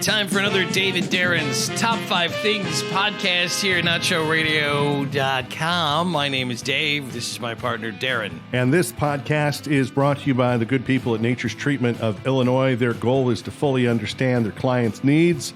Time for another David Darren's Top 5 Things podcast here at NachoRadio.com. My name is Dave. This is my partner, Darren. And this podcast is brought to you by the good people at Nature's Treatment of Illinois. Their goal is to fully understand their clients' needs,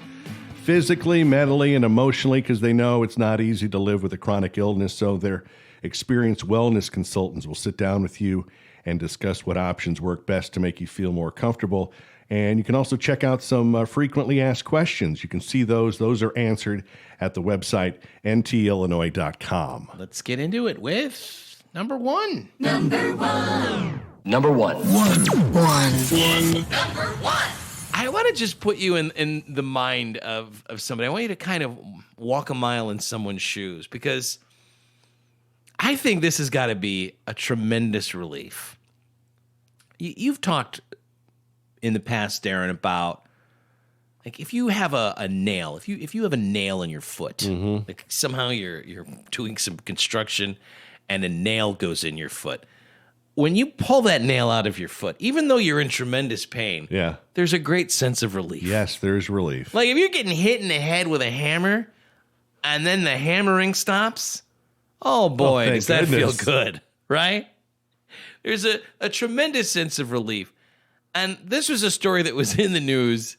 physically, mentally, and emotionally, because they know it's not easy to live with a chronic illness. So their experienced wellness consultants will sit down with you and discuss what options work best to make you feel more comfortable. And you can also check out some frequently asked questions. You can see those. Those are answered at the website, ntillinois.com. Let's get into it with number one. Number one. I want to just put you in the mind of somebody. I want you to kind of walk a mile in someone's shoes, because I think this has got to be a tremendous relief. You've talked in the past, Darren, about like if you have a nail, if you have a nail in your foot, like somehow you're doing some construction and a nail goes in your foot. When you pull that nail out of your foot, even though you're in tremendous pain, there's a great sense of relief. Yes, there's relief. Like if you're getting hit in the head with a hammer and then the hammering stops, oh boy, does that feel good, right? There's a tremendous sense of relief. And this was a story that was in the news.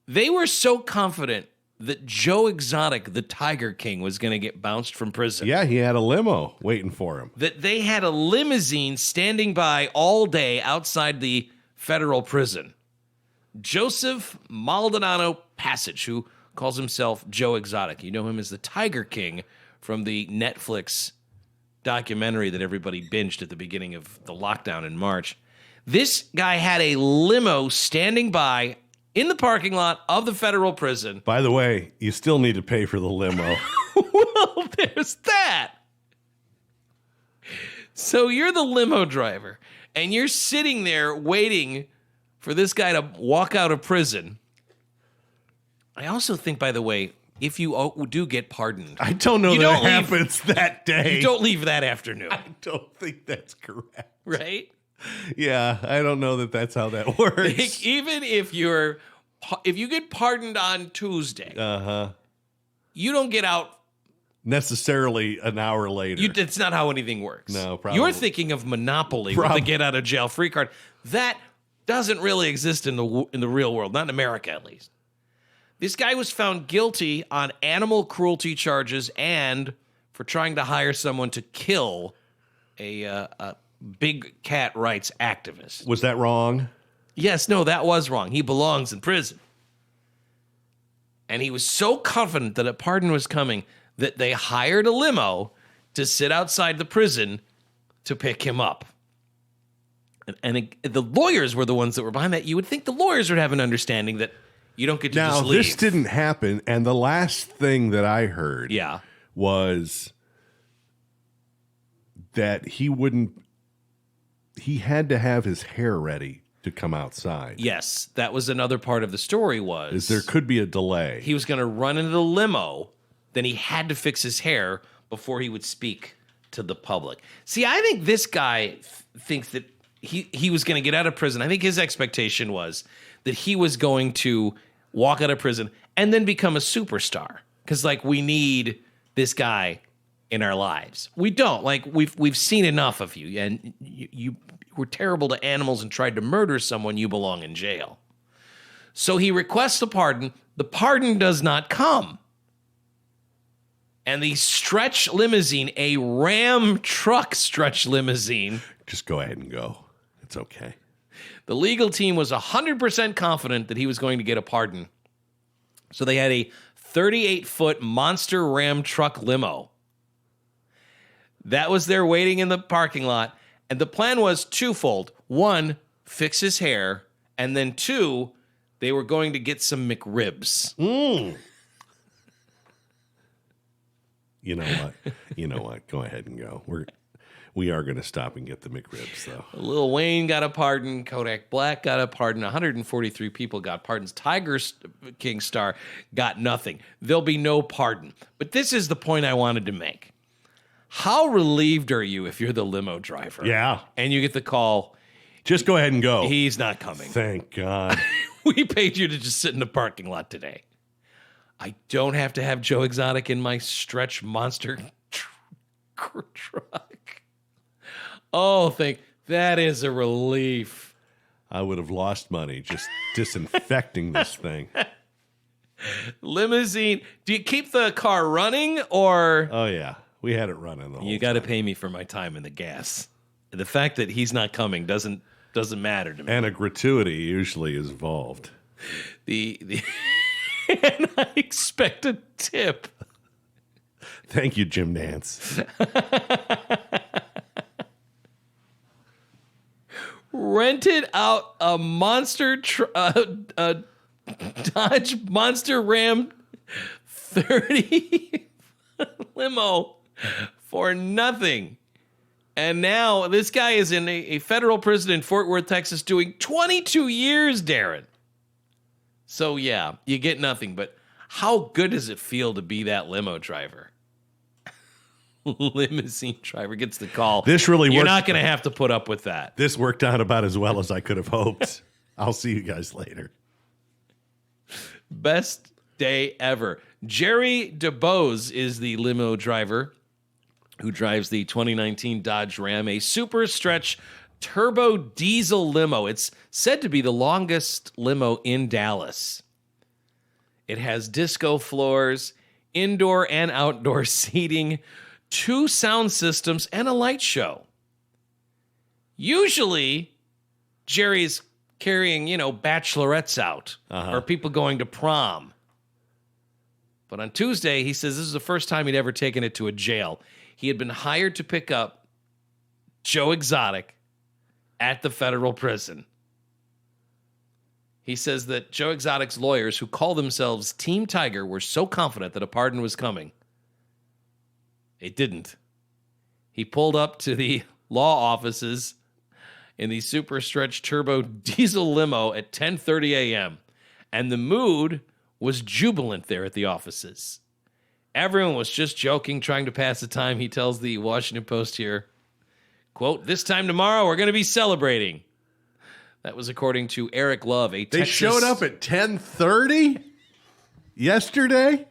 They were so confident that Joe Exotic, the Tiger King, was going to get bounced from prison. Yeah, he had a limo waiting for him. That they had a limousine standing by all day outside the federal prison. Joseph Maldonado Passage, who calls himself Joe Exotic. You know him as the Tiger King from the Netflix documentary that everybody binged at the beginning of the lockdown in March. This guy had a limo standing by in the parking lot of the federal prison. By the way, you still need to pay for the limo. Well, there's that. So you're the limo driver, and you're sitting there waiting for this guy to walk out of prison. I also think, by the way, if you do get pardoned, I don't know that happens that day. You don't leave that afternoon. I don't think that's correct. Right? Yeah, I don't know that that's how that works. Like, even if you get pardoned on Tuesday, you don't get out necessarily an hour later. It's not how anything works. No, probably. You're thinking of Monopoly with the get out of jail free card. That doesn't really exist in the real world, not in America at least. This guy was found guilty on animal cruelty charges and for trying to hire someone to kill a big cat rights activist. Was that wrong? Yes, no, that was wrong. He belongs in prison. And he was so confident that a pardon was coming that they hired a limo to sit outside the prison to pick him up. And the lawyers were the ones that were behind that. You would think the lawyers would have an understanding that you don't get to just leave. Now, this didn't happen, and the last thing that I heard was that he had to have his hair ready to come outside. Yes, that was another part of the story was there could be a delay. He was going to run into the limo, then he had to fix his hair before he would speak to the public. See, I think this guy thinks that he was going to get out of prison. I think his expectation was that he was going to walk out of prison and then become a superstar. Because, like, we need this guy in our lives. We don't. Like, we've seen enough of you, and you were terrible to animals and tried to murder someone. You belong in jail. So he requests a pardon. The pardon does not come. And the stretch limousine, a Ram truck stretch limousine. Just go ahead and go. It's okay. The legal team was 100% confident that he was going to get a pardon. So they had a 38-foot monster Ram truck limo. That was there waiting in the parking lot. And the plan was twofold. One, fix his hair. And then two, they were going to get some McRibs. You know what? Go ahead and go. We are going to stop and get the McRibs, though. Lil Wayne got a pardon. Kodak Black got a pardon. 143 people got pardons. Tiger King star got nothing. There'll be no pardon. But this is the point I wanted to make. How relieved are you if you're the limo driver? Yeah. And you get the call. Just go ahead and go. He's not coming. Thank God. We paid you to just sit in the parking lot today. I don't have to have Joe Exotic in my stretch monster truck. Oh, that is a relief. I would have lost money just disinfecting this thing. Limousine. Do you keep the car running or? Oh, yeah. We had it running the whole You got to pay me for my time and the gas. The fact that he's not coming doesn't matter to me. And a gratuity usually is involved. The and I expect a tip. Thank you, Jim Nance. Rented out a a Dodge Monster Ram 30 limo for nothing. And now this guy is in a federal prison in Fort Worth, Texas, doing 22 years, Darren. So, yeah, you get nothing. But how good does it feel to be that limo driver? Limousine driver gets the call. This really You're worked. not going to have to put up with that. This worked out about as well as I could have hoped. I'll see you guys later. Best day ever. Jerry DeBose is the limo driver who drives the 2019 Dodge Ram, a super stretch turbo diesel limo. It's said to be the longest limo in Dallas. It has disco floors, indoor and outdoor seating, 2 sound systems, and a light show. Usually, Jerry's carrying, bachelorettes out or people going to prom. But on Tuesday, he says this is the first time he'd ever taken it to a jail. He had been hired to pick up Joe Exotic at the federal prison. He says that Joe Exotic's lawyers, who call themselves Team Tiger, were so confident that a pardon was coming. It didn't. He pulled up to the law offices in the super stretch turbo diesel limo at 10:30 a.m. And the mood was jubilant there at the offices. Everyone was just joking, trying to pass the time. He tells the Washington Post here, quote, "This time tomorrow, we're going to be celebrating." That was according to Eric Love, a They Texas... showed up at 10:30 yesterday?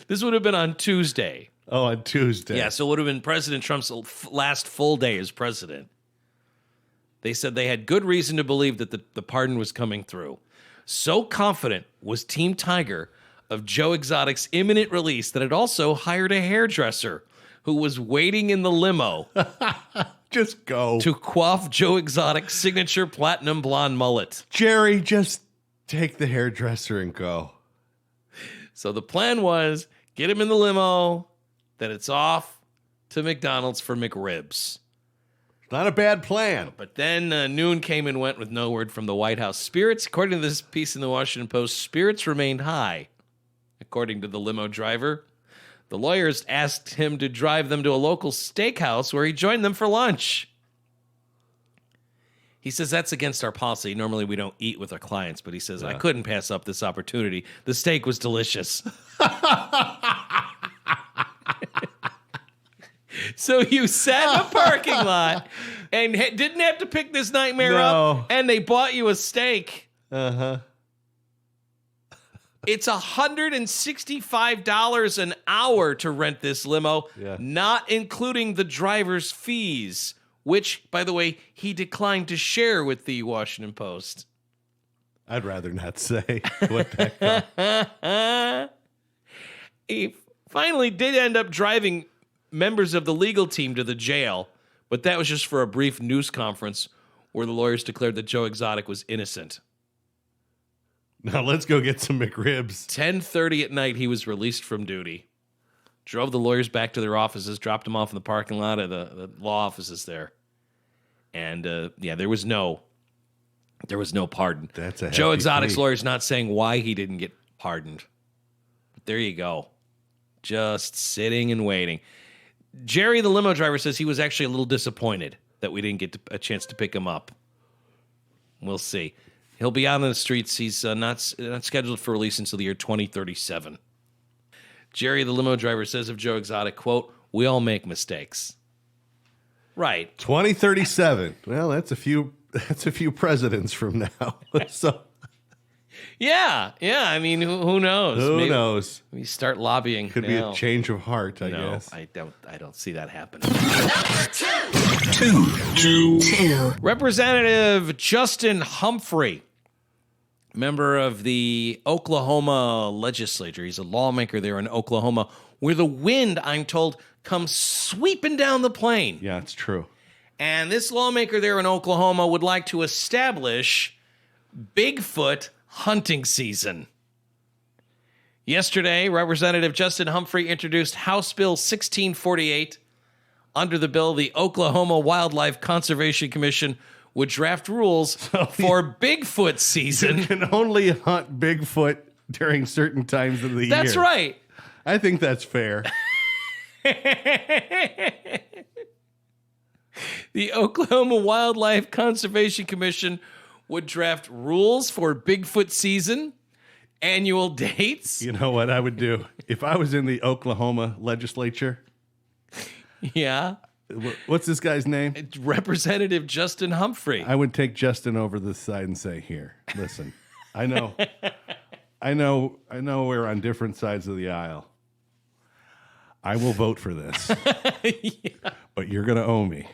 This would have been on Tuesday. Oh, on Tuesday. Yeah, so it would have been President Trump's last full day as president. They said they had good reason to believe that the pardon was coming through. So confident was Team Tiger of Joe Exotic's imminent release that it also hired a hairdresser who was waiting in the limo Just go. to quaff Joe Exotic's signature platinum blonde mullet. Jerry, just take the hairdresser and go. So the plan was get him in the limo, then it's off to McDonald's for McRibs. Not a bad plan. But then noon came and went with no word from the White House. Spirits, according to this piece in the Washington Post, spirits remained high, according to the limo driver. The lawyers asked him to drive them to a local steakhouse where he joined them for lunch. He says that's against our policy. Normally we don't eat with our clients, but he says, I couldn't pass up this opportunity. The steak was delicious. So you sat in a parking lot and didn't have to pick this nightmare up, and they bought you a steak. Uh-huh. It's $165 an hour to rent this limo, not including the driver's fees, which, by the way, he declined to share with the Washington Post. I'd rather not say what that cost. He finally did end up driving members of the legal team to the jail, but that was just for a brief news conference where the lawyers declared that Joe Exotic was innocent. Now let's go get some McRibs. 10:30 at night, he was released from duty. Drove the lawyers back to their offices, dropped them off in the parking lot of the law offices there. And, there was no pardon. That's a Joe hefty Exotic's fee. lawyer's not saying why he didn't get pardoned. But there you go. Just sitting and waiting. Jerry, the limo driver, says he was actually a little disappointed that we didn't get a chance to pick him up. We'll see. He'll be out on the streets. He's not scheduled for release until the year 2037. Jerry, the limo driver, says of Joe Exotic, quote, "We all make mistakes." Right. 2037. Well, that's a few presidents from now. So Yeah. I mean, who knows? Who knows? We start lobbying. Could be a change of heart, I No, guess. I don't see that happening. Two. Representative Justin Humphrey, member of the Oklahoma legislature. He's a lawmaker there in Oklahoma, where the wind, I'm told, comes sweeping down the plain. Yeah, it's true. And this lawmaker there in Oklahoma would like to establish Bigfoot hunting season. Yesterday, Representative Justin Humphrey introduced House Bill 1648. Under the bill, the Oklahoma Wildlife Conservation Commission would draft rules for Bigfoot season. You can only hunt Bigfoot during certain times of the year. That's right. I think that's fair. The Oklahoma Wildlife Conservation Commission would draft rules for Bigfoot season, annual dates. You know what I would do? If I was in the Oklahoma legislature, Yeah. what's this guy's name? Representative Justin Humphrey. I would take Justin over this side and say, "Here, listen. I know we're on different sides of the aisle. I will vote for this, but you're going to owe me.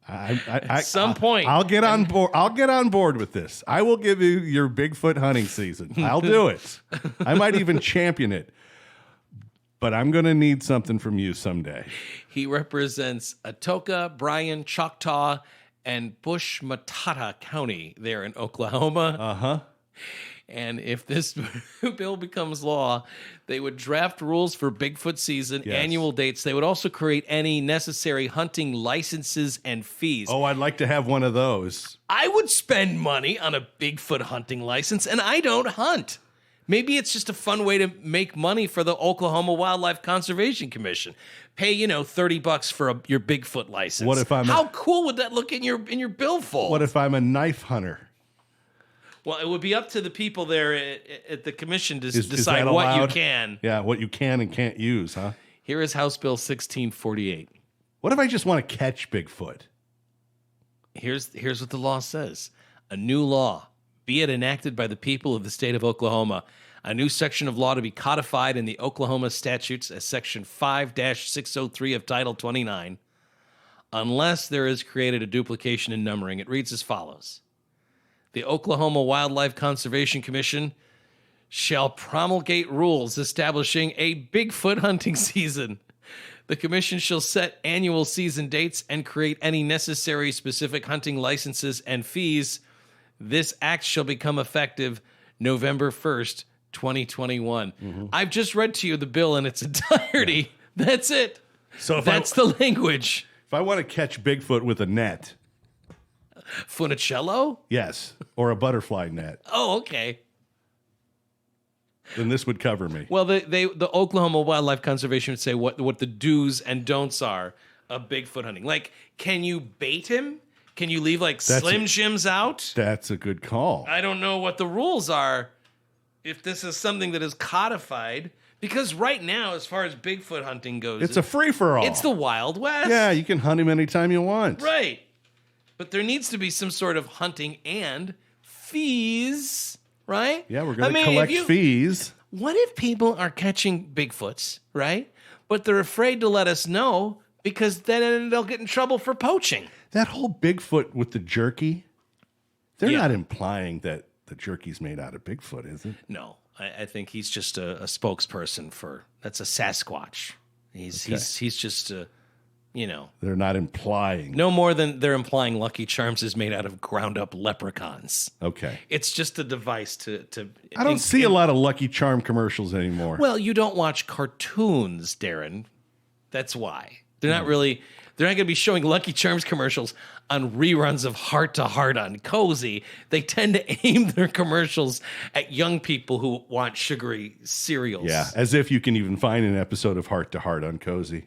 At some point. I'll get on board. I'll get on board with this. I will give you your Bigfoot hunting season. I'll do it. I might even champion it. But I'm going to need something from you someday." He represents Atoka, Bryan, Choctaw, and Bush Matata County there in Oklahoma. Uh-huh. And if this bill becomes law, they would draft rules for Bigfoot season, Yes. annual dates. They would also create any necessary hunting licenses and fees. Oh, I'd like to have one of those. I would spend money on a Bigfoot hunting license, and I don't hunt. Maybe it's just a fun way to make money for the Oklahoma Wildlife Conservation Commission. Pay, $30 for your Bigfoot license. What if I'm How cool would that look in your billfold? What if I'm a knife hunter? Well, it would be up to the people there at the commission to Is decide that what you allowed? can. Yeah, what you can and can't use, huh? Here is House Bill 1648. What if I just want to catch Bigfoot? Here's what the law says. A new law, be it enacted by the people of the state of Oklahoma, a new section of law to be codified in the Oklahoma statutes as Section 5-603 of Title 29, unless there is created a duplication in numbering. It reads as follows. The Oklahoma Wildlife Conservation Commission shall promulgate rules establishing a Bigfoot hunting season. The commission shall set annual season dates and create any necessary specific hunting licenses and fees. This act shall become effective November 1st, 2021. Mm-hmm. I've just read to you the bill in its entirety. Yeah. That's it. So that's the language. If I want to catch Bigfoot with a net. Funicello? Yes, or a butterfly net. Oh, okay. Then this would cover me. Well, the Oklahoma Wildlife Conservation would say what the do's and don'ts are of Bigfoot hunting. Like, can you bait him? Can you leave Slim Jims out? That's a good call. I don't know what the rules are if this is something that is codified. Because right now, as far as Bigfoot hunting goes, it's a free-for-all. It's the Wild West. Yeah, you can hunt him anytime you want. Right. But there needs to be some sort of hunting and fees, right? Yeah, we're going to collect fees. What if people are catching Bigfoots, right? But they're afraid to let us know because then they'll get in trouble for poaching. That whole Bigfoot with the jerky, they're not implying that the jerky's made out of Bigfoot, is it? No, I think he's just a spokesperson for, that's a Sasquatch. He's just a... They're not implying. No more than they're implying Lucky Charms is made out of ground up leprechauns. Okay. It's just a device to I don't see a lot of Lucky Charm commercials anymore. Well, you don't watch cartoons, Darren. That's why. They're not going to be showing Lucky Charms commercials on reruns of Heart to Heart on Cozy. They tend to aim their commercials at young people who want sugary cereals. Yeah, as if you can even find an episode of Heart to Heart on Cozy.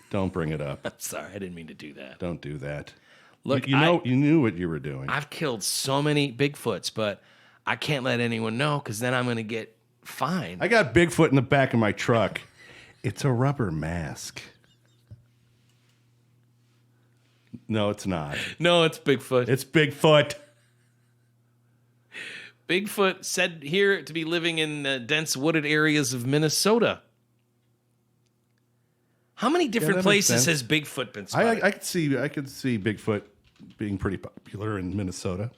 Don't bring it up. I'm sorry, I didn't mean to do that. Don't do that. Look, you knew what you were doing. I've killed so many Bigfoots, but I can't let anyone know because then I'm going to get fined. I got Bigfoot in the back of my truck. It's a rubber mask. No, it's not. No, it's Bigfoot. It's Bigfoot. Bigfoot said here to be living in dense wooded areas of Minnesota. How many different that makes places sense. has Bigfoot been spotted? I could see Bigfoot being pretty popular in Minnesota.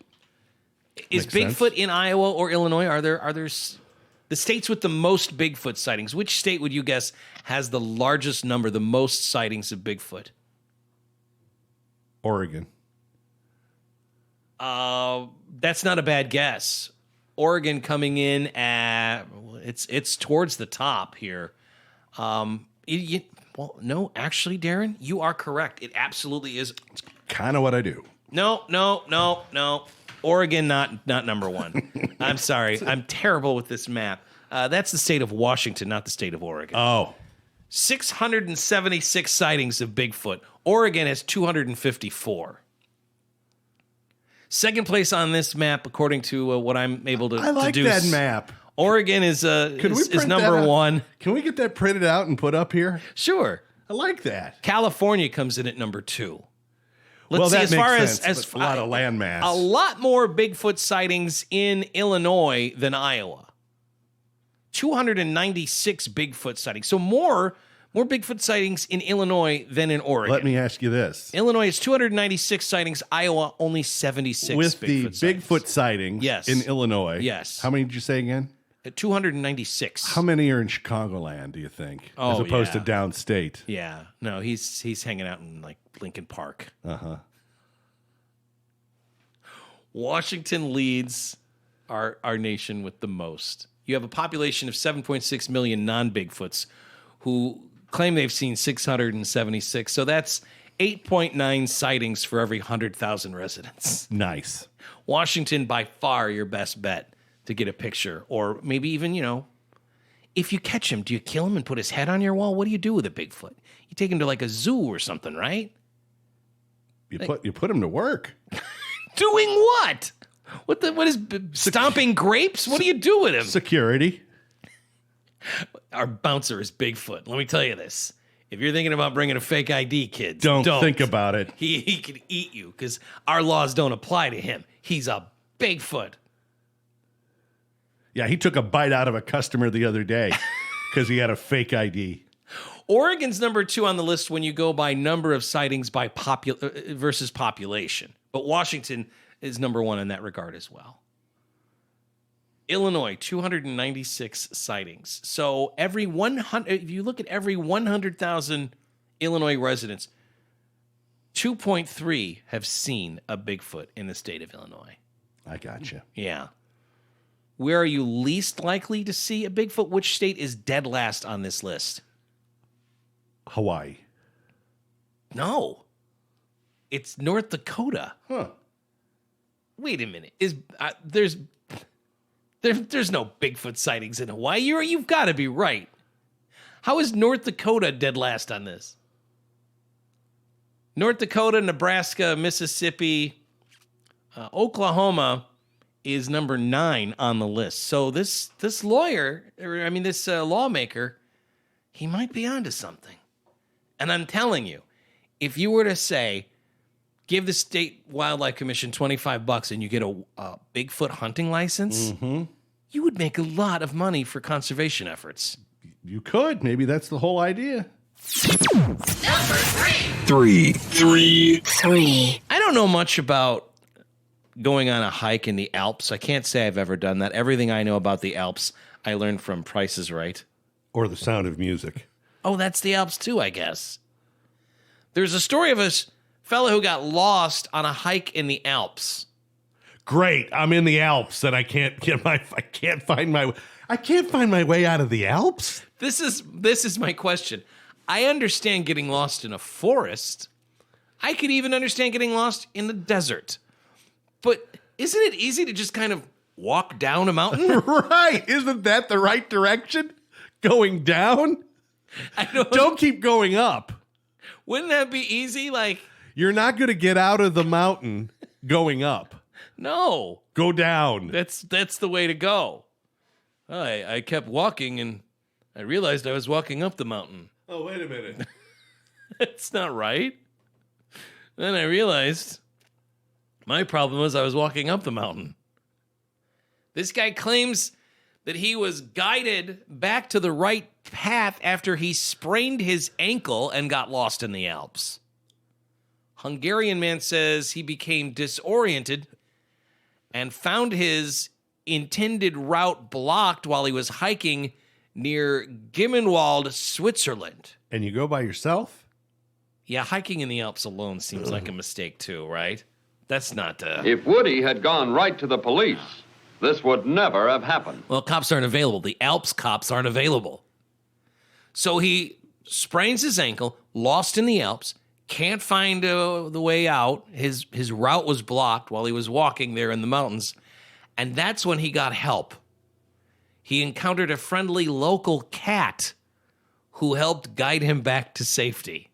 Is Makes Bigfoot sense. in Iowa or Illinois? Are there the states with the most Bigfoot sightings? Which state would you guess has the largest number, the most sightings of Bigfoot? Oregon. That's not a bad guess. Oregon coming in at it's towards the top here. Well, no, actually, Darren, you are correct. It absolutely is. Kind of what I do. No. Oregon, not number one. I'm sorry. I'm terrible with this map. That's the state of Washington, not the state of Oregon. Oh. 676 sightings of Bigfoot. Oregon has 254. Second place on this map, according to what I'm able to I like deduce. that map. Oregon is Could we is print number that out? one. Can we get that printed out and put up here? Sure. I like that. California comes in at number 2. Well, See, that as makes far sense, as but a lot of land mass. A lot more Bigfoot sightings in Illinois than Iowa. 296 Bigfoot sightings. So more Bigfoot sightings in Illinois than in Oregon. Let me ask you this. Illinois is 296 sightings. Iowa only 76 With the Bigfoot sightings. Bigfoot sightings Yes. in Illinois, Yes. how many did you say again? At 296. How many are in Chicagoland, do you think? As Oh, opposed yeah. to downstate. Yeah. No, he's hanging out in like Lincoln Park. Uh-huh. Washington leads our nation with the most. You have a population of 7.6 million non-Bigfoots who claim they've seen 676. So that's 8.9 sightings for every 100,000 residents. Nice. Washington, by far, your best bet to get a picture. Or maybe even, if you catch him, do you kill him and put his head on your wall? What do you do with a Bigfoot? You take him to like a zoo or something, right? You put him to work. Doing what? What is stomping grapes? What do you do with him? Security. Our bouncer is Bigfoot. Let me tell you this. If you're thinking about bringing a fake ID, kids, Don't think about it. He could eat you because our laws don't apply to him. He's a Bigfoot. Yeah, he took a bite out of a customer the other day because he had a fake ID. Oregon's number 2 on the list when you go by number of sightings by versus population. But Washington is number 1 in that regard as well. Illinois, 296 sightings. So every 100, if you look at every 100,000 Illinois residents, 2.3 have seen a Bigfoot in the state of Illinois. I gotcha. Yeah. Where are you least likely to see a Bigfoot? Which state is dead last on this list? Hawaii. No. It's North Dakota. Huh. Wait a minute. There's no Bigfoot sightings in Hawaii. You've got to be right. How is North Dakota dead last on this? North Dakota, Nebraska, Mississippi, Oklahoma is number 9 on the list. So this lawmaker, he might be onto something. And I'm telling you, if you were to say, give the State Wildlife Commission $25 and you get a Bigfoot hunting license, you would make a lot of money for conservation efforts. You could. Maybe that's the whole idea. Number 3. Three. I don't know much about going on a hike in the Alps. I can't say I've ever done that. Everything I know about the Alps, I learned from Price is Right. Or The Sound of Music. Oh, that's the Alps too, I guess. There's a story of a fellow who got lost on a hike in the Alps. Great. I'm in the Alps and I can't find my way out of the Alps. This is my question. I understand getting lost in a forest. I could even understand getting lost in the desert. But isn't it easy to just kind of walk down a mountain? Right. Isn't that the right direction? Going down? Don't keep going up. Wouldn't that be easy? Like, You're not going to get out of the mountain going up. no. Go down. That's the way to go. I kept walking and I realized I was walking up the mountain. Oh, wait a minute. That's not right. Then I realized my problem was I was walking up the mountain. This guy claims that he was guided back to the right path after he sprained his ankle and got lost in the Alps. Hungarian man says he became disoriented and found his intended route blocked while he was hiking near Gimmenwald, Switzerland. And you go by yourself? Yeah, hiking in the Alps alone seems like a mistake too, right? That's not... If Woody had gone right to the police, this would never have happened. Well, cops aren't available. The Alps cops aren't available. So he sprains his ankle, lost in the Alps, can't find the way out. His route was blocked while he was walking there in the mountains. And that's when he got help. He encountered a friendly local cat who helped guide him back to safety.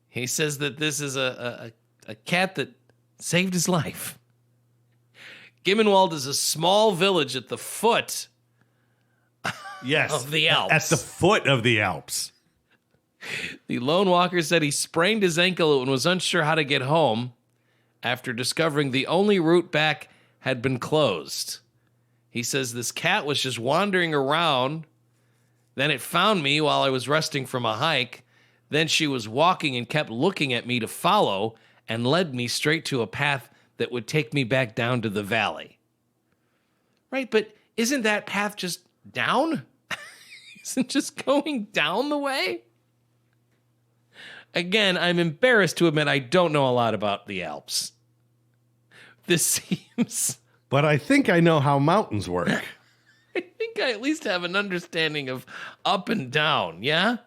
He says that this is a cat that saved his life. Gimmenwald is a small village at the foot of the Alps. At the foot of the Alps. The lone walker said he sprained his ankle and was unsure how to get home after discovering the only route back had been closed. He says this cat was just wandering around. Then it found me while I was resting from a hike. Then she was walking and kept looking at me to follow and led me straight to a path that would take me back down to the valley. Right, but isn't that path just down? Isn't just going down the way? Again, I'm embarrassed to admit I don't know a lot about the Alps. This seems... But I think I know how mountains work. I think I at least have an understanding of up and down, yeah?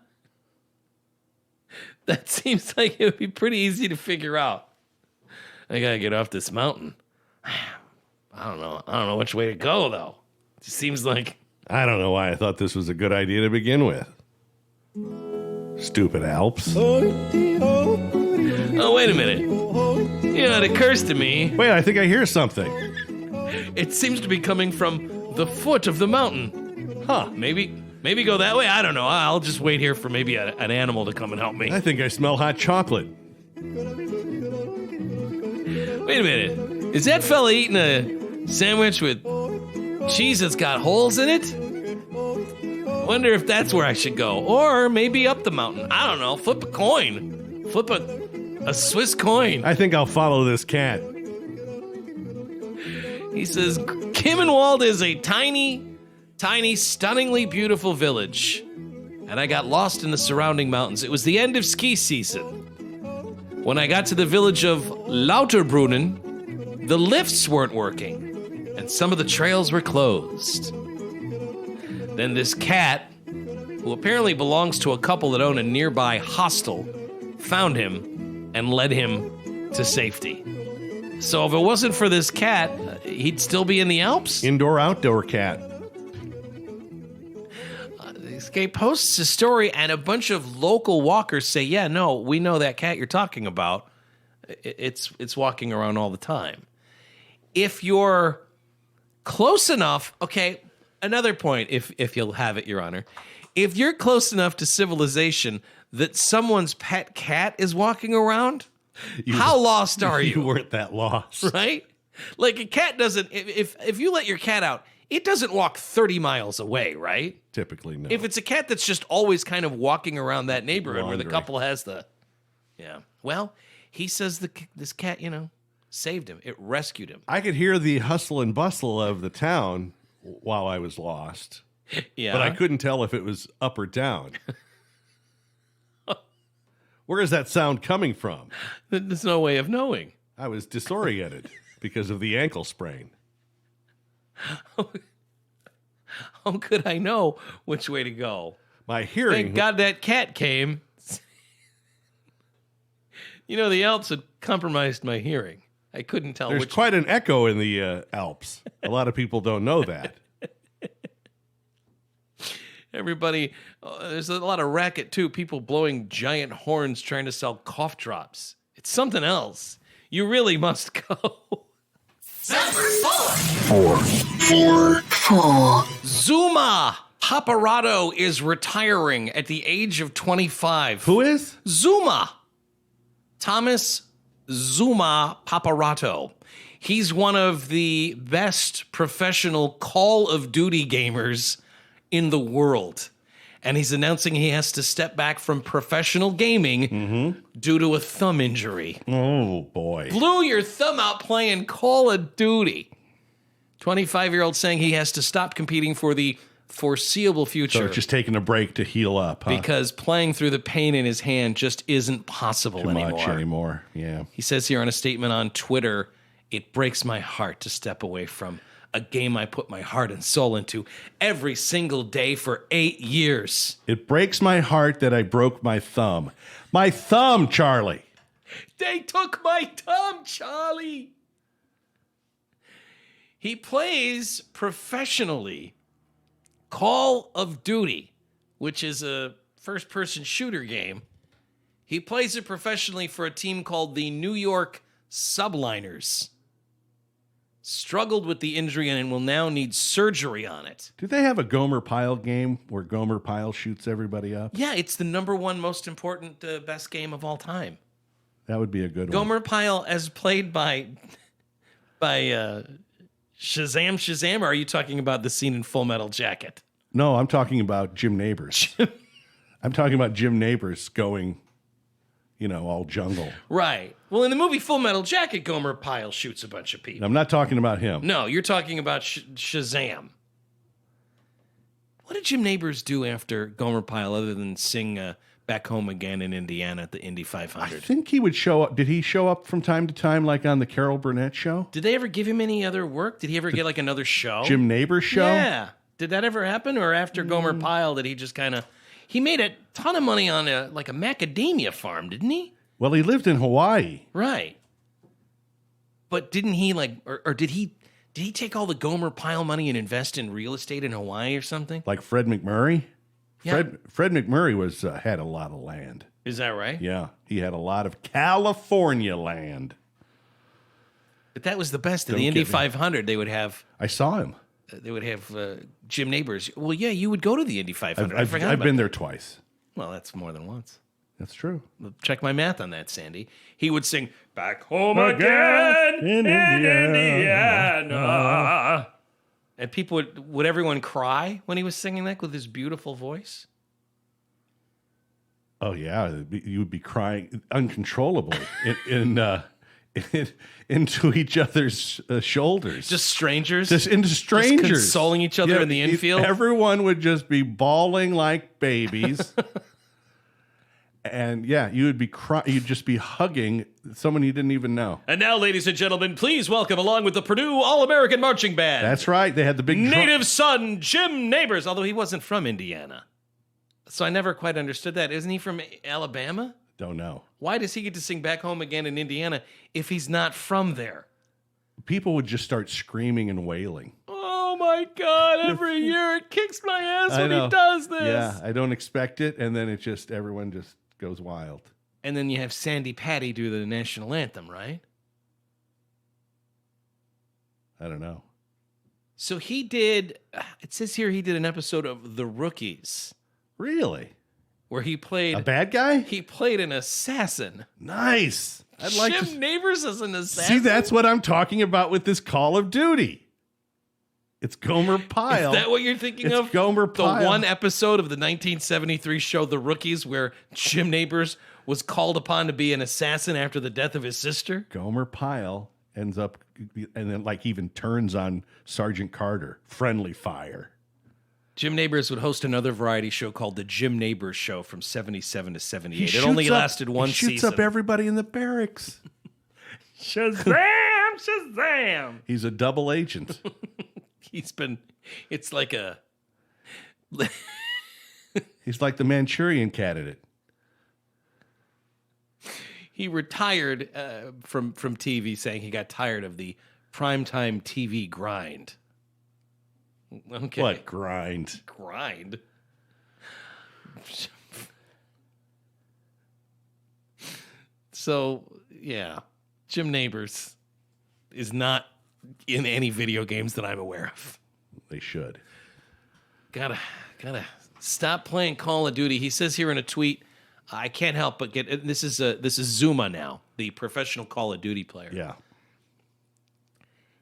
That seems like it would be pretty easy to figure out. I gotta get off this mountain. I don't know which way to go, though. It just seems like... I don't know why I thought this was a good idea to begin with. Stupid Alps. Oh, wait a minute. You know, it occurs to me... Wait, I think I hear something. It seems to be coming from the foot of the mountain. Huh, maybe go that way? I don't know. I'll just wait here for maybe an animal to come and help me. I think I smell hot chocolate. Wait a minute. Is that fella eating a sandwich with cheese that's got holes in it? Wonder if that's where I should go. Or maybe up the mountain. I don't know. Flip a coin. Flip a Swiss coin. I think I'll follow this cat. He says, Gimmenwald is a tiny, stunningly beautiful village. And I got lost in the surrounding mountains. It was the end of ski season. When I got to the village of Lauterbrunnen, the lifts weren't working, and some of the trails were closed. Then this cat, who apparently belongs to a couple that own a nearby hostel, found him and led him to safety. So if it wasn't for this cat, he'd still be in the Alps? Indoor-outdoor cat. This guy posts a story, and a bunch of local walkers say, yeah, no, we know that cat you're talking about. It's walking around all the time. If you're close enough, okay, another point, if you'll have it, Your Honor. If you're close enough to civilization that someone's pet cat is walking around, how lost are you? You weren't that lost. Right? Like a cat doesn't, if you let your cat out, it doesn't walk 30 miles away, right? Typically, no. If it's a cat that's just always kind of walking around that neighborhood where the couple has the... Yeah. Well, he says this cat, saved him. It rescued him. I could hear the hustle and bustle of the town while I was lost. Yeah. But I couldn't tell if it was up or down. Where is that sound coming from? There's no way of knowing. I was disoriented because of the ankle sprain. How could I know which way to go? My hearing... Thank God that cat came. The Alps had compromised my hearing. I couldn't tell There's which... quite an echo in the Alps. A lot of people don't know that. Everybody, there's a lot of racket, too. People blowing giant horns trying to sell cough drops. It's something else. You really must go. Four. Zuma Paparazzo is retiring at the age of 25. Who is? Zuma. Thomas Zuma Paparazzo. He's one of the best professional Call of Duty gamers in the world. And he's announcing he has to step back from professional gaming due to a thumb injury. Oh, boy. Blew your thumb out playing Call of Duty. 25-year-old saying he has to stop competing for the foreseeable future. So it's just taking a break to heal up, huh? Because playing through the pain in his hand just isn't possible Too anymore. much anymore, yeah. He says here on a statement on Twitter, "It breaks my heart to step away from a game I put my heart and soul into every single day for 8 years. It breaks my heart that I broke my thumb. My thumb, Charlie. They took my thumb, Charlie." He plays professionally Call of Duty, which is a first-person shooter game. He plays it professionally for a team called the New York Subliners. Struggled with the injury and will now need surgery on it. Do they have a Gomer Pyle game where Gomer Pyle shoots everybody up? Yeah, it's the number one most important, best game of all time. That would be a good one. Gomer Pyle, as played by Shazam, or are you talking about the scene in Full Metal Jacket? No, I'm talking about Jim Neighbors. I'm talking about Jim Neighbors going, all jungle. Right. Well, in the movie Full Metal Jacket, Gomer Pyle shoots a bunch of people. I'm not talking about him. No, you're talking about Shazam. What did Jim Neighbors do after Gomer Pyle other than sing Back Home Again in Indiana at the Indy I 500? think he would show up. Did he show up from time to time, like on the Carol Burnett show? Did they ever give him any other work? Did he ever get like another show? Jim Neighbors show? Yeah. Did that ever happen? Or after Gomer Pyle, did he just kind of... He made a ton of money on a macadamia farm, didn't he? Well, he lived in Hawaii. Right. But didn't he or did he take all the Gomer Pyle money and invest in real estate in Hawaii or something? Like Fred McMurray? Yeah. Fred McMurray had a lot of land. Is that right? Yeah, he had a lot of California land. But that was the best. In Don't the Indy get me. 500, they would have Jim Neighbors. Well, yeah, you would go to the Indy 500. I forgot I've about been that. there twice. Well, that's more than once. That's true. Check my math on that, Sandy. He would sing "Back Home Again in Indiana," and people would everyone cry when he was singing that with his beautiful voice? Oh yeah, you would be crying uncontrollably into each other's shoulders. Just strangers, Just into strangers, consoling each other in the infield. Everyone would just be bawling like babies. And yeah, you would be you'd just be hugging someone you didn't even know. And now, ladies and gentlemen, please welcome along with the Purdue All-American Marching Band. That's right. They had the big native son, Jim Neighbors, although he wasn't from Indiana. So I never quite understood that. Isn't he from Alabama? Don't know. Why does he get to sing Back Home Again in Indiana if he's not from there? People would just start screaming and wailing. Oh my God, every year it kicks my ass when he does this. Yeah, I don't expect it. And then everyone just goes wild. And then you have Sandy Patty do the national anthem, right? I don't know. So he did, it says here he did an episode of The Rookies. Really? Where he played... A bad guy? He played an assassin. Nice. I'd like Jim Neighbors as an assassin? See, that's what I'm talking about with this Call of Duty. It's Gomer Pyle. Is that what you're thinking of? Gomer Pyle. The one episode of the 1973 show The Rookies where Jim Neighbors was called upon to be an assassin after the death of his sister? Gomer Pyle ends up, and then even turns on Sergeant Carter. Friendly fire. Jim Neighbors would host another variety show called The Jim Neighbors Show from 77 to 78. It only lasted one season. He shoots up everybody in the barracks. Shazam! Shazam! He's a double agent. It's like a... He's like the Manchurian Candidate. He retired from TV, saying he got tired of the primetime TV grind. Okay. What grind? Grind? So, yeah. Jim Neighbors is not in any video games that I'm aware of. They should. Gotta stop playing Call of Duty. He says here in a tweet, I can't help but get this is Zuma now, the professional Call of Duty player. Yeah.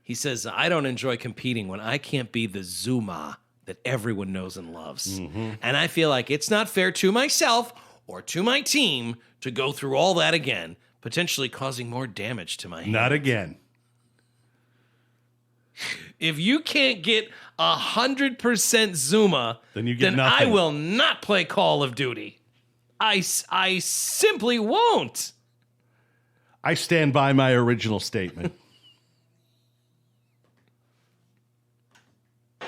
He says, I don't enjoy competing when I can't be the Zuma that everyone knows and loves. And I feel like it's not fair to myself or to my team to go through all that again, potentially causing more damage to my hands. Not again. If you can't get 100% Zuma, Then you get I nothing. will not play Call of Duty. I simply won't. I stand by my original statement.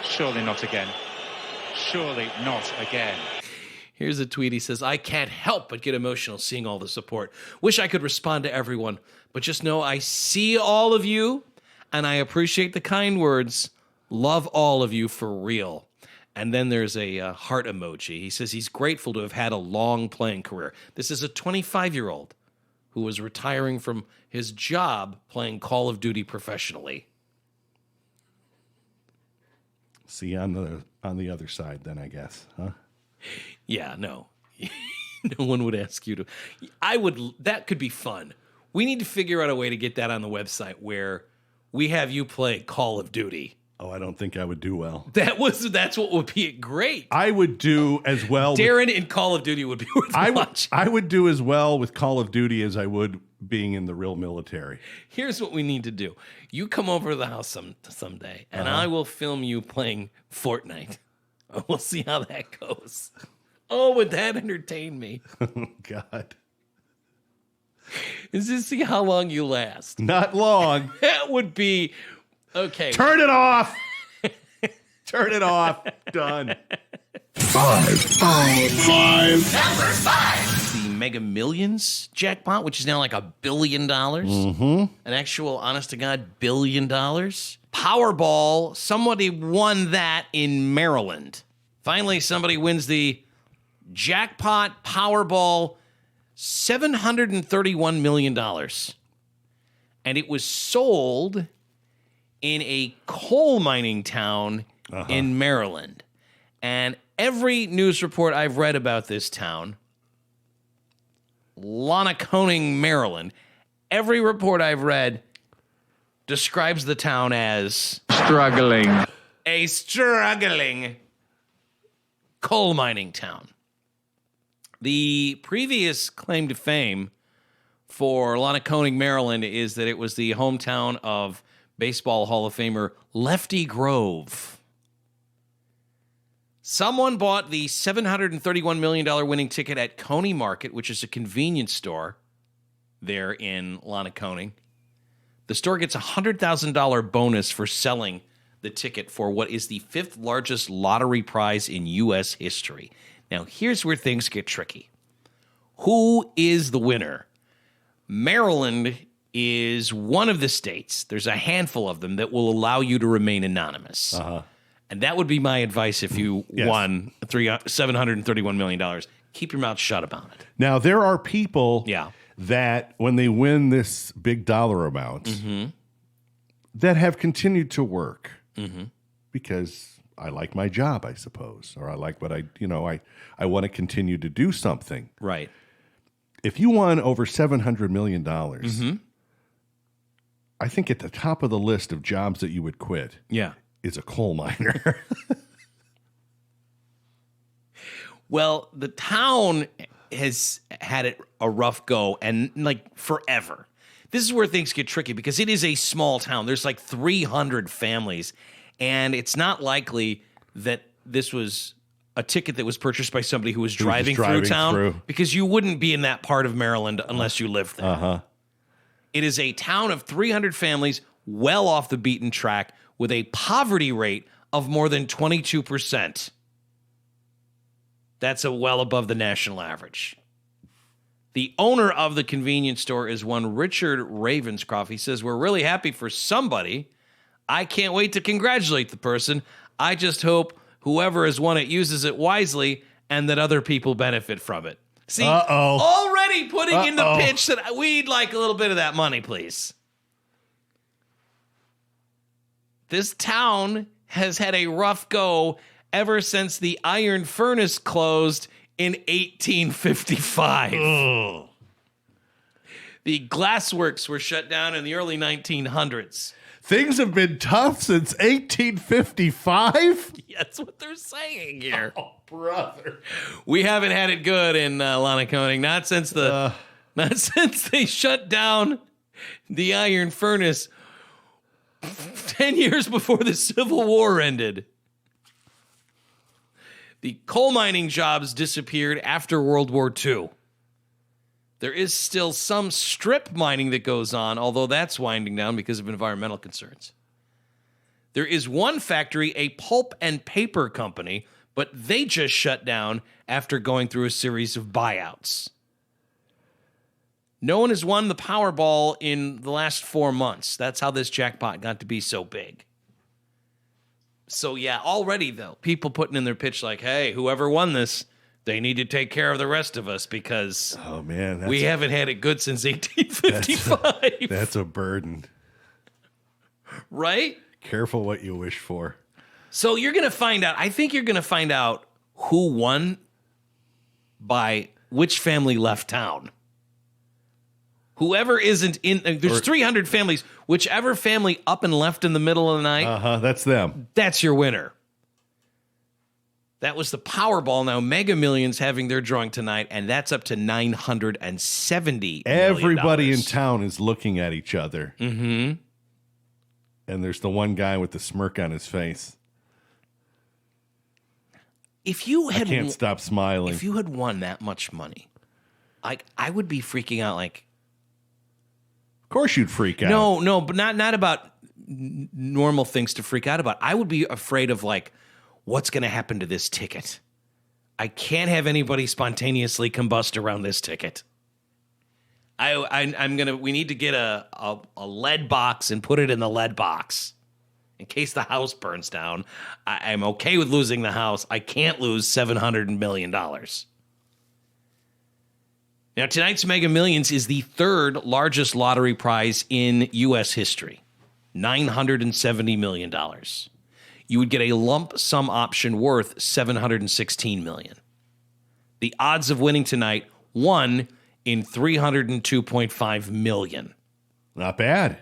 Surely not again. Surely not again. Here's a tweet. He says, I can't help but get emotional seeing all the support. Wish I could respond to everyone, but just know I see all of you and I appreciate the kind words. Love all of you for real. And then there's a heart emoji. He says he's grateful to have had a long playing career. This is a 25-year-old who was retiring from his job playing Call of Duty professionally. See on the other side, then I guess, huh? Yeah, no. No one would ask you to. That could be fun. We need to figure out a way to get that on the website where we have you play Call of Duty. Oh, I don't think I would do well. That's what would be great. I would do as well. Darren in Call of Duty would be worth watching. I would do as well with Call of Duty as I would being in the real military. Here's what we need to do. You come over to the house someday, and I will film you playing Fortnite. We'll see how that goes. Oh, would that entertain me? Oh, God. Is this see how long you last? Not long. That would be... Okay. Turn it off. Turn it off. Done. Five. Number 5. The Mega Millions jackpot, which is now like $1 billion. An actual, honest to God, $1 billion. Powerball, somebody won that in Maryland. Finally, somebody wins the jackpot Powerball, $731 million. And it was sold in a coal mining town in Maryland. And every news report I've read about this town, Lonaconing, Maryland, every report I've read describes the town as a struggling coal mining town. The previous claim to fame for Lonaconing, Maryland is that it was the hometown of Baseball Hall of Famer Lefty Grove. Someone bought the $731 million winning ticket at Coney Market, which is a convenience store there in Lonaconing. The store gets a $100,000 bonus for selling the ticket for what is the 5th largest lottery prize in U.S. history. Now, here's where things get tricky. Who is the winner? Maryland is one of the states. There's a handful of them that will allow you to remain anonymous. And that would be my advice if you won $731 million. Keep your mouth shut about it. Now, there are people that when they win this big dollar amount that have continued to work because I like my job, I suppose, or I like what I want to continue to do something. Right. If you won over $700 million, I think at the top of the list of jobs that you would quit is a coal miner. Well, the town has had a rough go and like forever. This is where things get tricky because it is a small town. There's like 300 families, and it's not likely that this was a ticket that was purchased by somebody who was driving through town because you wouldn't be in that part of Maryland unless you lived there. It is a town of 300 families, well off the beaten track, with a poverty rate of more than 22%. That's well above the national average. The owner of the convenience store is one Richard Ravenscroft. He says, we're really happy for somebody. I can't wait to congratulate the person. I just hope whoever has won it uses it wisely and that other people benefit from it. See, already putting in the pitch that we'd like a little bit of that money, please. This town has had a rough go ever since the iron furnace closed in 1855. The glassworks were shut down in the early 1900s. Things have been tough since 1855? That's what they're saying here. Oh, brother. We haven't had it good in Lonaconing, not since they shut down the iron furnace 10 years before the Civil War ended. The coal mining jobs disappeared after World War II. There is still some strip mining that goes on, although that's winding down because of environmental concerns. There is one factory, a pulp and paper company, but they just shut down after going through a series of buyouts. No one has won the Powerball in the last 4 months. That's how this jackpot got to be so big. So yeah, already though, people putting in their pitch like, hey, whoever won this, they need to take care of the rest of us because we haven't had it good since 1855. That's a burden. Right? Careful what you wish for. So you're going to find out. I think you're going to find out who won by which family left town. Whoever isn't in, there's 300 families. Whichever family up and left in the middle of the night. That's them. That's your winner. That was the Powerball. Now Mega Millions having their drawing tonight, and that's up to $970 Everybody million. in town is looking at each other. Mm-hmm. And there's the one guy with the smirk on his face. If you had, I can't stop smiling. If you had won that much money, I would be freaking out. Like, of course you'd freak out. No, but not about normal things to freak out about. I would be afraid of like, what's going to happen to this ticket? I can't have anybody spontaneously combust around this ticket. We need to get a lead box and put it in the lead box in case the house burns down. I'm okay with losing the house. I can't lose $700 million. Now, tonight's Mega Millions is the third largest lottery prize in U.S. history, $970 million. You would get a lump sum option worth $716 million. The odds of winning tonight, 1 in 302.5 million. Not bad.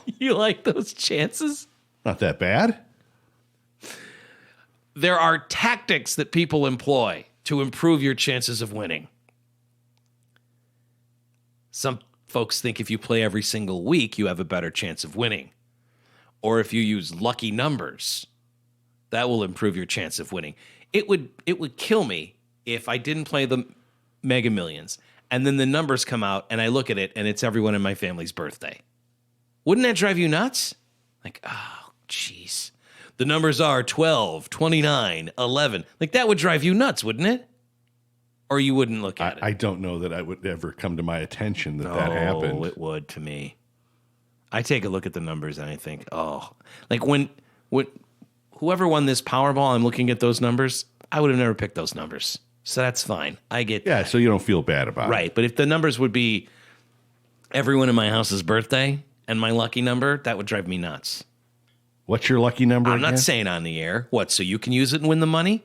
You like those chances? Not that bad. There are tactics that people employ to improve your chances of winning. Some folks think if you play every single week, you have a better chance of winning. Or if you use lucky numbers, that will improve your chance of winning. It would kill me if I didn't play the Mega Millions and then the numbers come out and I look at it and it's everyone in my family's birthday. Wouldn't that drive you nuts? Like, oh, jeez. The numbers are 12, 29, 11. Like, that would drive you nuts, wouldn't it? Or you wouldn't look at it. I don't know that I would ever come to my attention that happened. Oh, it would to me. I take a look at the numbers and I think, oh, like when whoever won this Powerball, I'm looking at those numbers, I would have never picked those numbers. So that's fine. I get that. So you don't feel bad about it. Right. But if the numbers would be everyone in my house's birthday and my lucky number, that would drive me nuts. What's your lucky number I'm again? not saying on the air. What, so you can use it and win the money?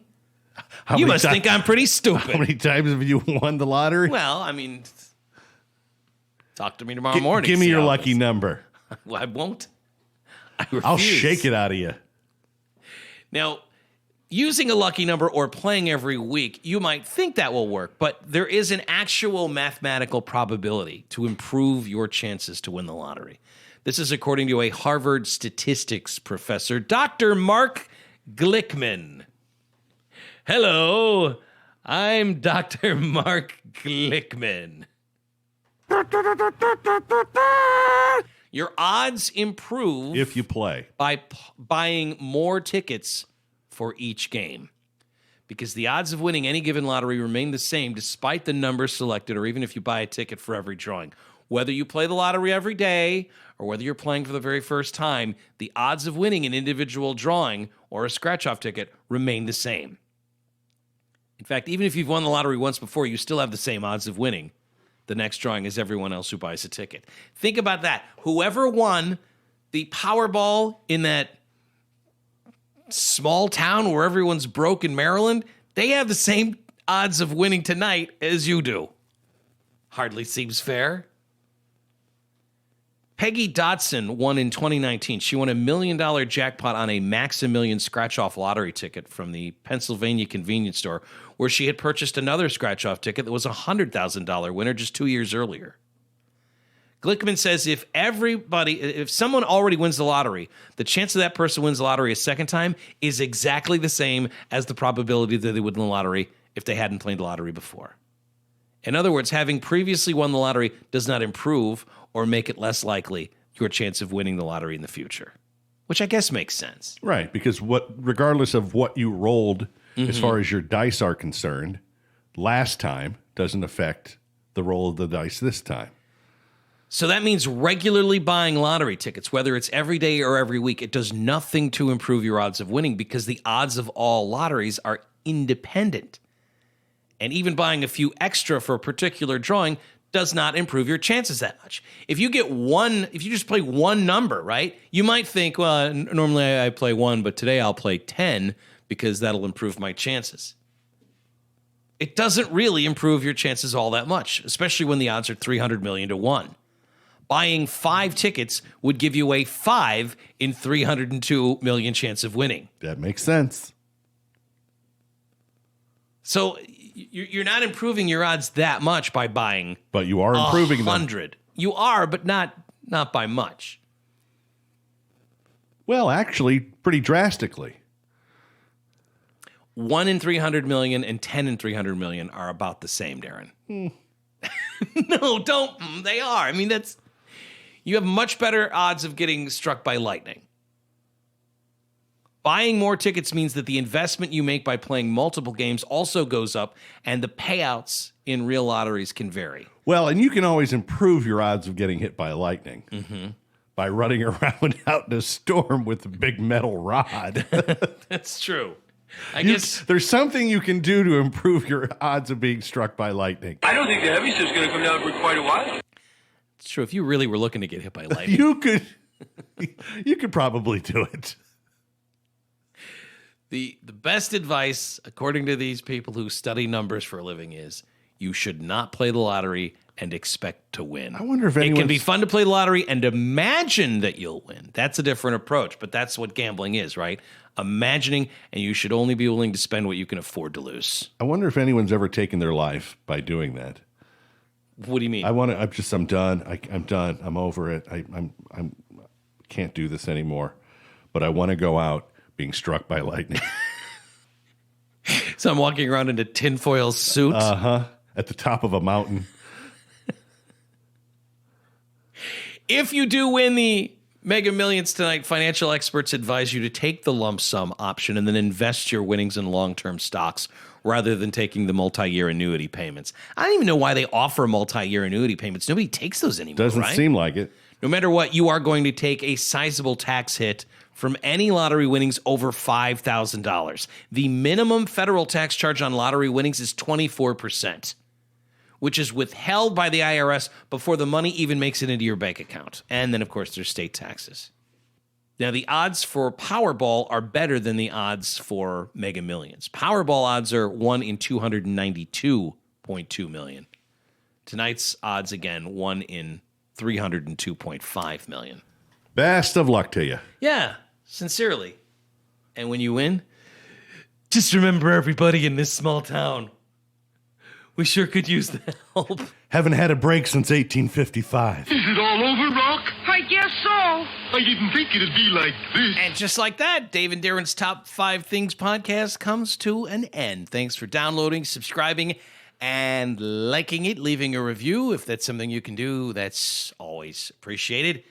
You must think I'm pretty stupid. How many times have you won the lottery? Well, I mean, talk to me tomorrow morning. Give me your lucky number. Well, I won't. I'll shake it out of you. Now, using a lucky number or playing every week, you might think that will work, but there is an actual mathematical probability to improve your chances to win the lottery. This is according to a Harvard statistics professor, Dr. Mark Glickman. Hello, I'm Dr. Mark Glickman. Your odds improve if you play by buying more tickets for each game, because the odds of winning any given lottery remain the same despite the number selected, or even if you buy a ticket for every drawing. Whether you play the lottery every day or whether you're playing for the very first time, the odds of winning an individual drawing or a scratch-off ticket remain the same. In fact, even if you've won the lottery once before, you still have the same odds of winning the next drawing as everyone else who buys a ticket. Think about that. Whoever won the Powerball in that small town where everyone's broke in Maryland, they have the same odds of winning tonight as you do. Hardly seems fair. Peggy Dotson won in 2019. She won $1 million jackpot on a Maximilian scratch-off lottery ticket from the Pennsylvania convenience store, where she had purchased another scratch-off ticket that was a $100,000 winner just 2 years earlier. Glickman says if someone already wins the lottery, the chance of that person wins the lottery a second time is exactly the same as the probability that they would win the lottery if they hadn't played the lottery before. In other words, having previously won the lottery does not improve or make it less likely your chance of winning the lottery in the future, which I guess makes sense. Right, because regardless of what you rolled as far as your dice are concerned, last time doesn't affect the roll of the dice this time. So that means regularly buying lottery tickets, whether it's every day or every week, it does nothing to improve your odds of winning because the odds of all lotteries are independent. And even buying a few extra for a particular drawing does not improve your chances that much. If you just play one number, right, you might think, well, normally I play 1, but today I'll play 10 because that'll improve my chances. It doesn't really improve your chances all that much, especially when the odds are 300 million to 1. Buying 5 tickets would give you a 5 in 302 million chance of winning. That makes sense. So you're not improving your odds that much by buying. But you are improving 100. Them. You are, but not by much. Well, actually, pretty drastically. 1 in 300 million and 10 in 300 million are about the same, Darren. No, don't. They are. I mean, you have much better odds of getting struck by lightning. Buying more tickets means that the investment you make by playing multiple games also goes up, and the payouts in real lotteries can vary. Well, and you can always improve your odds of getting hit by lightning by running around out in a storm with a big metal rod. That's true. I guess there's something you can do to improve your odds of being struck by lightning. I don't think the heavy stuff's going to come down for quite a while. It's true. If you really were looking to get hit by lightning, you could probably do it. The best advice, according to these people who study numbers for a living, is you should not play the lottery and expect to win. I wonder if it can be fun to play the lottery and imagine that you'll win. That's a different approach, but that's what gambling is, right? Imagining, and you should only be willing to spend what you can afford to lose. I wonder if anyone's ever taken their life by doing that. What do you mean? I'm done. I'm done. I'm over it. I can't do this anymore. But I want to go out being struck by lightning. So I'm walking around in a tinfoil suit. At the top of a mountain. If you do win the Mega Millions tonight, financial experts advise you to take the lump sum option and then invest your winnings in long-term stocks rather than taking the multi-year annuity payments. I don't even know why they offer multi-year annuity payments. Nobody takes those anymore, Doesn't right? seem like it. No matter what, you are going to take a sizable tax hit from any lottery winnings over $5,000. The minimum federal tax charge on lottery winnings is 24%, which is withheld by the IRS before the money even makes it into your bank account. And then, of course, there's state taxes. Now, the odds for Powerball are better than the odds for Mega Millions. Powerball odds are 1 in 292.2 million. Tonight's odds, again, 1 in 302.5 million. Best of luck to you. Yeah, sincerely. And when you win, just remember everybody in this small town. We sure could use the help. Haven't had a break since 1855. Is it all over, Rock? I guess so. I didn't think it'd be like this. And just like that, Dave and Darren's Top 5 Things podcast comes to an end. Thanks for downloading, subscribing, and liking it, leaving a review. If that's something you can do, that's always appreciated.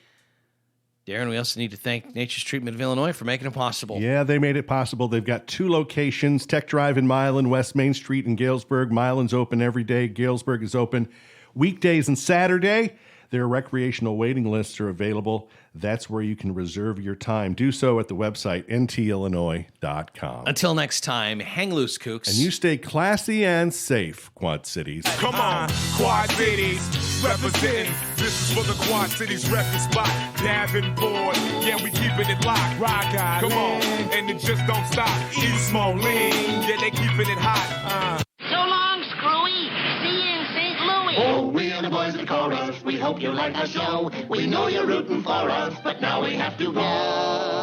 Darren, we also need to thank Nature's Treatment of Illinois for making it possible. Yeah, they made it possible. They've got 2 locations, Tech Drive in Milan, West Main Street in Galesburg. Milan's open every day. Galesburg is open weekdays and Saturday. Their recreational waiting lists are available. That's where you can reserve your time. Do so at the website, ntillinois.com. Until next time, hang loose, kooks. And you stay classy and safe, Quad Cities. Come on, Quad Cities, representing. This is for the Quad Cities record spot. Davenport, yeah, we keeping it locked. Rock out, come on, and it just don't stop. East Moline, yeah, they keeping it hot. So long, Screwy. See you in St. Louis. Oh, we are the boys of the chorus. We hope you like our show. We know you're rooting for us, but now we have to go.